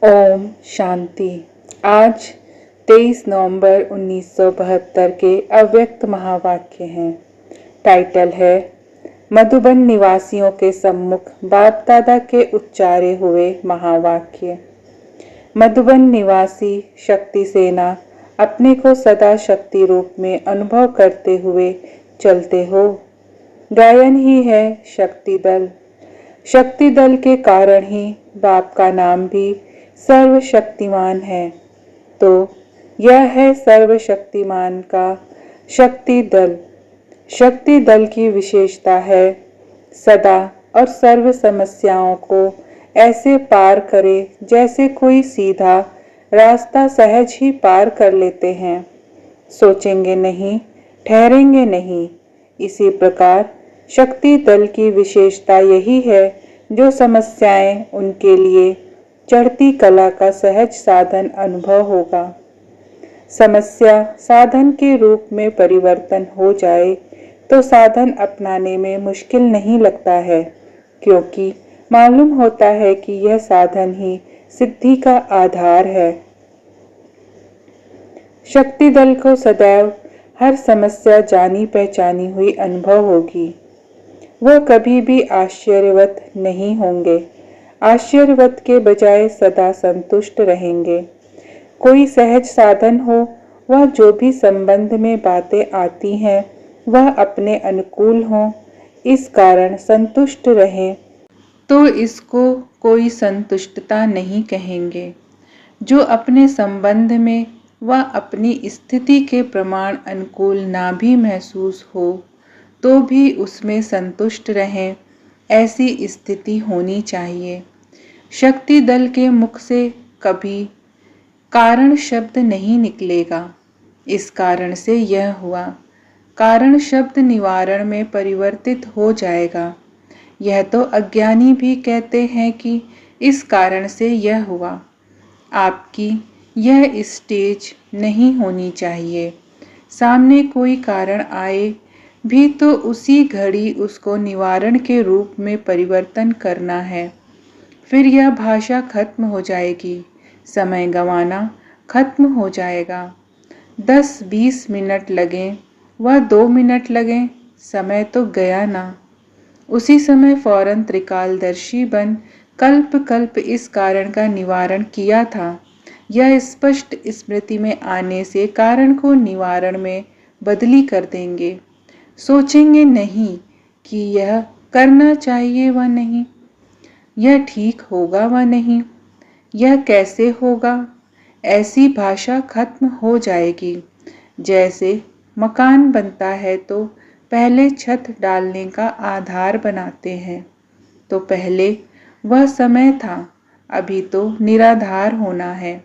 ओम शांति। आज 23 नवंबर 1972 के अव्यक्त महावाक्य हैं। टाइटल है मधुबन निवासियों के सम्मुख बाप दादा के उच्चारे हुए महावाक्य। मधुबन निवासी शक्ति सेना अपने को सदा शक्ति रूप में अनुभव करते हुए चलते हो। गायन ही है शक्ति दल। शक्ति दल के कारण ही बाप का नाम भी सर्वशक्तिमान है। तो यह है सर्वशक्तिमान का शक्ति दल। शक्ति दल की विशेषता है सदा और सर्व समस्याओं को ऐसे पार करे जैसे कोई सीधा रास्ता सहज ही पार कर लेते हैं। सोचेंगे नहीं, ठहरेंगे नहीं। इसी प्रकार शक्ति दल की विशेषता यही है जो समस्याएं उनके लिए चढ़ती कला का सहज साधन अनुभव होगा। समस्या साधन के रूप में परिवर्तन हो जाए तो साधन अपनाने में मुश्किल नहीं लगता है, क्योंकि मालूम होता है कि यह साधन ही सिद्धि का आधार है। शक्ति दल को सदैव हर समस्या जानी पहचानी हुई अनुभव होगी। वह कभी भी आश्चर्यवत नहीं होंगे। आश्चर्यवत के बजाय सदा संतुष्ट रहेंगे। कोई सहज साधन हो, वह जो भी संबंध में बातें आती हैं वह अपने अनुकूल हो, इस कारण संतुष्ट रहें तो इसको कोई संतुष्टता नहीं कहेंगे। जो अपने संबंध में वह अपनी स्थिति के प्रमाण अनुकूल ना भी महसूस हो तो भी उसमें संतुष्ट रहें, ऐसी स्थिति होनी चाहिए। शक्ति दल के मुख से कभी कारण शब्द नहीं निकलेगा। इस कारण से यह हुआ। कारण शब्द निवारण में परिवर्तित हो जाएगा। यह तो अज्ञानी भी कहते हैं कि इस कारण से यह हुआ। आपकी यह स्टेज नहीं होनी चाहिए। सामने कोई कारण आए भी तो उसी घड़ी उसको निवारण के रूप में परिवर्तन करना है। फिर यह भाषा खत्म हो जाएगी, समय गंवाना खत्म हो जाएगा। 10-20 मिनट लगें वह 2 मिनट लगें, समय तो गया ना। उसी समय फौरन त्रिकालदर्शी बन कल्प कल्प इस कारण का निवारण किया था। यह स्पष्ट स्मृति में आने से कारण को निवारण में बदली कर देंगे। सोचेंगे नहीं कि यह करना चाहिए व नहीं, यह ठीक होगा व नहीं, यह कैसे होगा। ऐसी भाषा खत्म हो जाएगी। जैसे मकान बनता है तो पहले छत डालने का आधार बनाते हैं, तो पहले वह समय था, अभी तो निराधार होना है।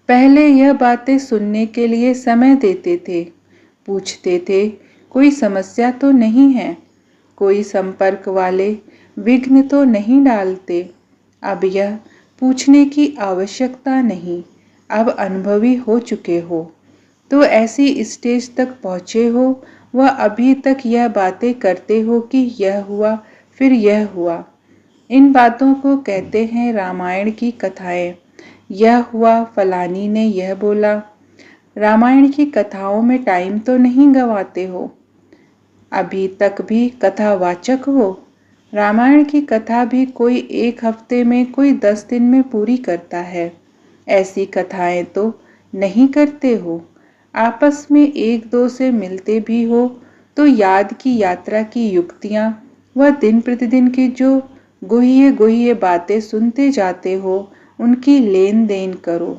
पहले यह बातें सुनने के लिए समय देते थे, पूछते थे कोई समस्या तो नहीं है, कोई संपर्क वाले विघ्न तो नहीं डालते। अब यह पूछने की आवश्यकता नहीं। अब अनुभवी हो चुके हो तो ऐसी स्टेज तक पहुँचे हो वह अभी तक यह बातें करते हो कि यह हुआ फिर यह हुआ। इन बातों को कहते हैं रामायण की कथाएं। यह हुआ, फलानी ने यह बोला। रामायण की कथाओं में टाइम तो नहीं गंवाते हो, अभी तक भी कथावाचक हो। रामायण की कथा भी कोई 1 हफ्ते में, कोई 10 दिन में पूरी करता है। ऐसी कथाएं तो नहीं करते हो। आपस में 1-2 से मिलते भी हो तो याद की यात्रा की युक्तियां व दिन प्रतिदिन की जो गुह्य बातें सुनते जाते हो उनकी लेन देन करो।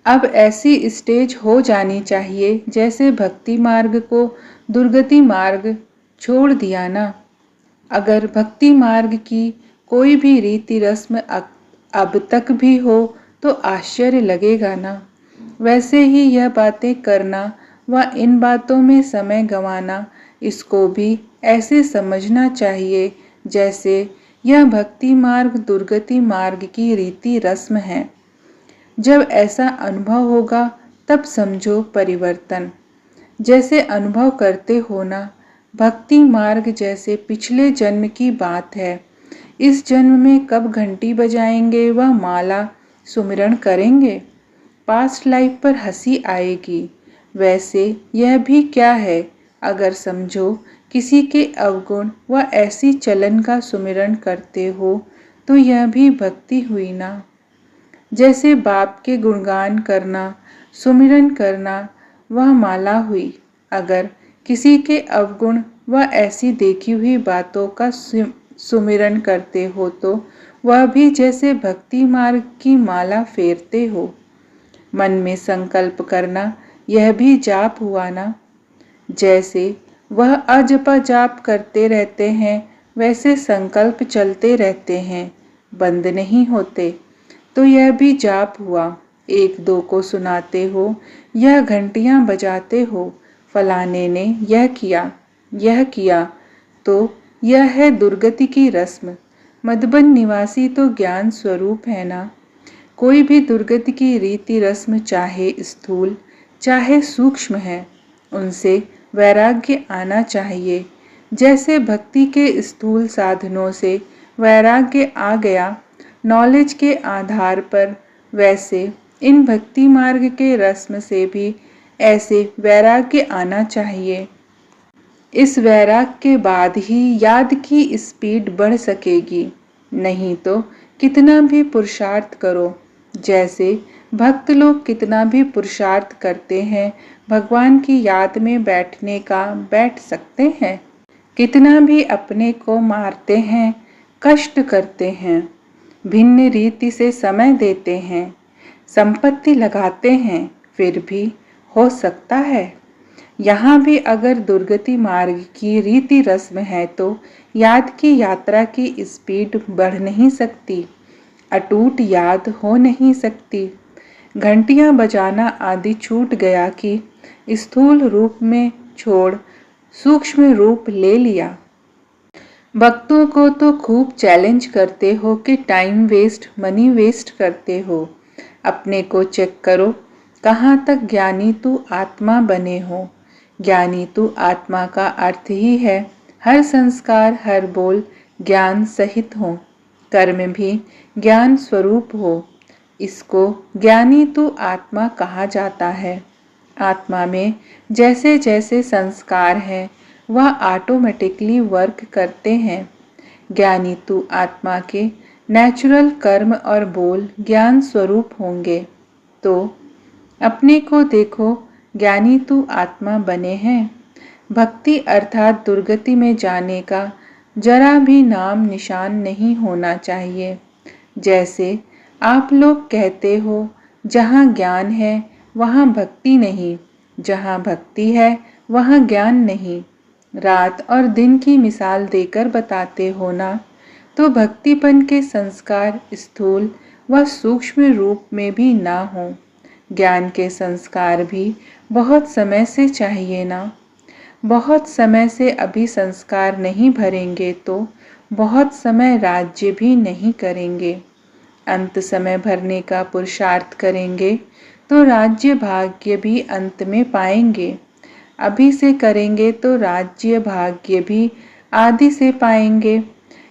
अब ऐसी स्टेज हो जानी चाहिए जैसे भक्ति मार्ग को दुर्गति मार्ग छोड़ दिया ना। अगर भक्ति मार्ग की कोई भी रीति रस्म अब तक भी हो तो आश्चर्य लगेगा ना। वैसे ही यह बातें करना व इन बातों में समय गंवाना, इसको भी ऐसे समझना चाहिए जैसे यह भक्ति मार्ग दुर्गति मार्ग की रीति रस्म है। जब ऐसा अनुभव होगा तब समझो परिवर्तन। जैसे अनुभव करते हो ना, भक्ति मार्ग जैसे पिछले जन्म की बात है, इस जन्म में कब घंटी बजाएंगे व माला सुमिरन करेंगे। पास्ट लाइफ पर हंसी आएगी। वैसे यह भी क्या है, अगर समझो किसी के अवगुण व ऐसी चलन का सुमिरन करते हो तो यह भी भक्ति हुई ना। जैसे बाप के गुणगान करना, सुमिरन करना, वह माला हुई। अगर किसी के अवगुण व ऐसी देखी हुई बातों का सुमिरन करते हो तो वह भी जैसे भक्ति मार्ग की माला फेरते हो। मन में संकल्प करना, यह भी जाप हुआ ना। जैसे वह अजप जाप करते रहते हैं, वैसे संकल्प चलते रहते हैं, बंद नहीं होते, तो यह भी जाप हुआ। एक दो को सुनाते हो, यह घंटियां बजाते हो, फलाने ने यह किया, तो यह है दुर्गति की रस्म। मधुबन निवासी तो ज्ञान स्वरूप है ना। कोई भी दुर्गति की रीति रस्म चाहे स्थूल चाहे सूक्ष्म है, उनसे वैराग्य आना चाहिए। जैसे भक्ति के स्थूल साधनों से वैराग्य आ गया नॉलेज के आधार पर, वैसे इन भक्ति मार्ग के रस्म से भी ऐसे वैराग्य आना चाहिए। इस वैराग्य के बाद ही याद की स्पीड बढ़ सकेगी, नहीं तो कितना भी पुरुषार्थ करो। जैसे भक्त लोग कितना भी पुरुषार्थ करते हैं, भगवान की याद में बैठने का बैठ सकते हैं। कितना भी अपने को मारते हैं, कष्ट करते हैं, भिन्न रीति से समय देते हैं, संपत्ति लगाते हैं, फिर भी हो सकता है। यहाँ भी अगर दुर्गति मार्ग की रीति रस्म है तो याद की यात्रा की स्पीड बढ़ नहीं सकती, अटूट याद हो नहीं सकती। घंटियां बजाना आदि छूट गया कि स्थूल रूप में छोड़ सूक्ष्म रूप ले लिया। भक्तों को तो खूब चैलेंज करते हो कि टाइम वेस्ट, मनी वेस्ट करते हो। अपने को चेक करो, कहाँ तक ज्ञानी तू आत्मा बने हो। ज्ञानी तू आत्मा का अर्थ ही है हर संस्कार हर बोल ज्ञान सहित हो, कर्म भी ज्ञान स्वरूप हो। इसको ज्ञानी तू आत्मा कहा जाता है। आत्मा में जैसे जैसे संस्कार हैं वह ऑटोमेटिकली वर्क करते हैं। ज्ञानी तू आत्मा के नेचुरल कर्म और बोल ज्ञान स्वरूप होंगे। तो अपने को देखो, ज्ञानी तू आत्मा बने हैं। भक्ति अर्थात दुर्गति में जाने का जरा भी नाम निशान नहीं होना चाहिए। जैसे आप लोग कहते हो, जहाँ ज्ञान है वहाँ भक्ति नहीं, जहाँ भक्ति है वहाँ ज्ञान नहीं। रात और दिन की मिसाल देकर बताते हो ना। तो भक्तिपन के संस्कार स्थूल व सूक्ष्म रूप में भी ना हो। ज्ञान के संस्कार भी बहुत समय से चाहिए ना। बहुत समय से अभी संस्कार नहीं भरेंगे तो बहुत समय राज्य भी नहीं करेंगे। अंत समय भरने का पुरुषार्थ करेंगे तो राज्य भाग्य भी अंत में पाएंगे। अभी से करेंगे तो राज्य भाग्य भी आदि से पाएंगे।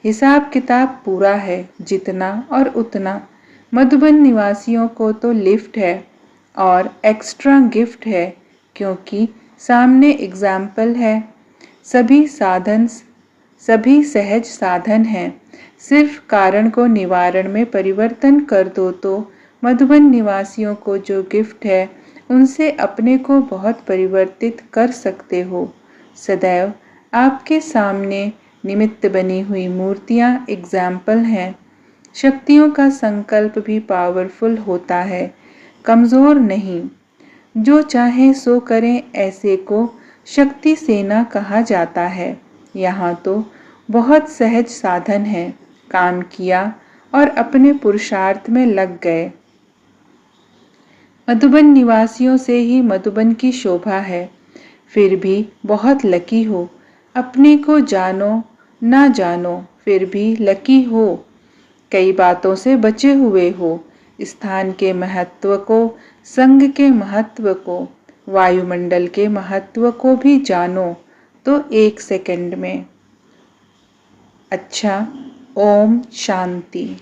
हिसाब किताब पूरा है, जितना और उतना। मधुबन निवासियों को तो लिफ्ट है और एक्स्ट्रा गिफ्ट है, क्योंकि सामने एग्जाम्पल है। सभी सहज साधन हैं। सिर्फ कारण को निवारण में परिवर्तन कर दो तो मधुबन निवासियों को जो गिफ्ट है उनसे अपने को बहुत परिवर्तित कर सकते हो। सदैव आपके सामने निमित्त बनी हुई मूर्तियां एग्जाम्पल हैं। शक्तियों का संकल्प भी पावरफुल होता है, कमजोर नहीं। जो चाहे सो करें, ऐसे को शक्ति सेना कहा जाता है। यहाँ तो बहुत सहज साधन है, काम किया और अपने पुरुषार्थ में लग गए। मधुबन निवासियों से ही मधुबन की शोभा है। फिर भी बहुत लकी हो। अपने को जानो ना जानो, फिर भी लकी हो। कई बातों से बचे हुए हो। स्थान के महत्व को, संग के महत्व को, वायुमंडल के महत्व को भी जानो तो 1 सेकंड में। अच्छा, ओम शांति।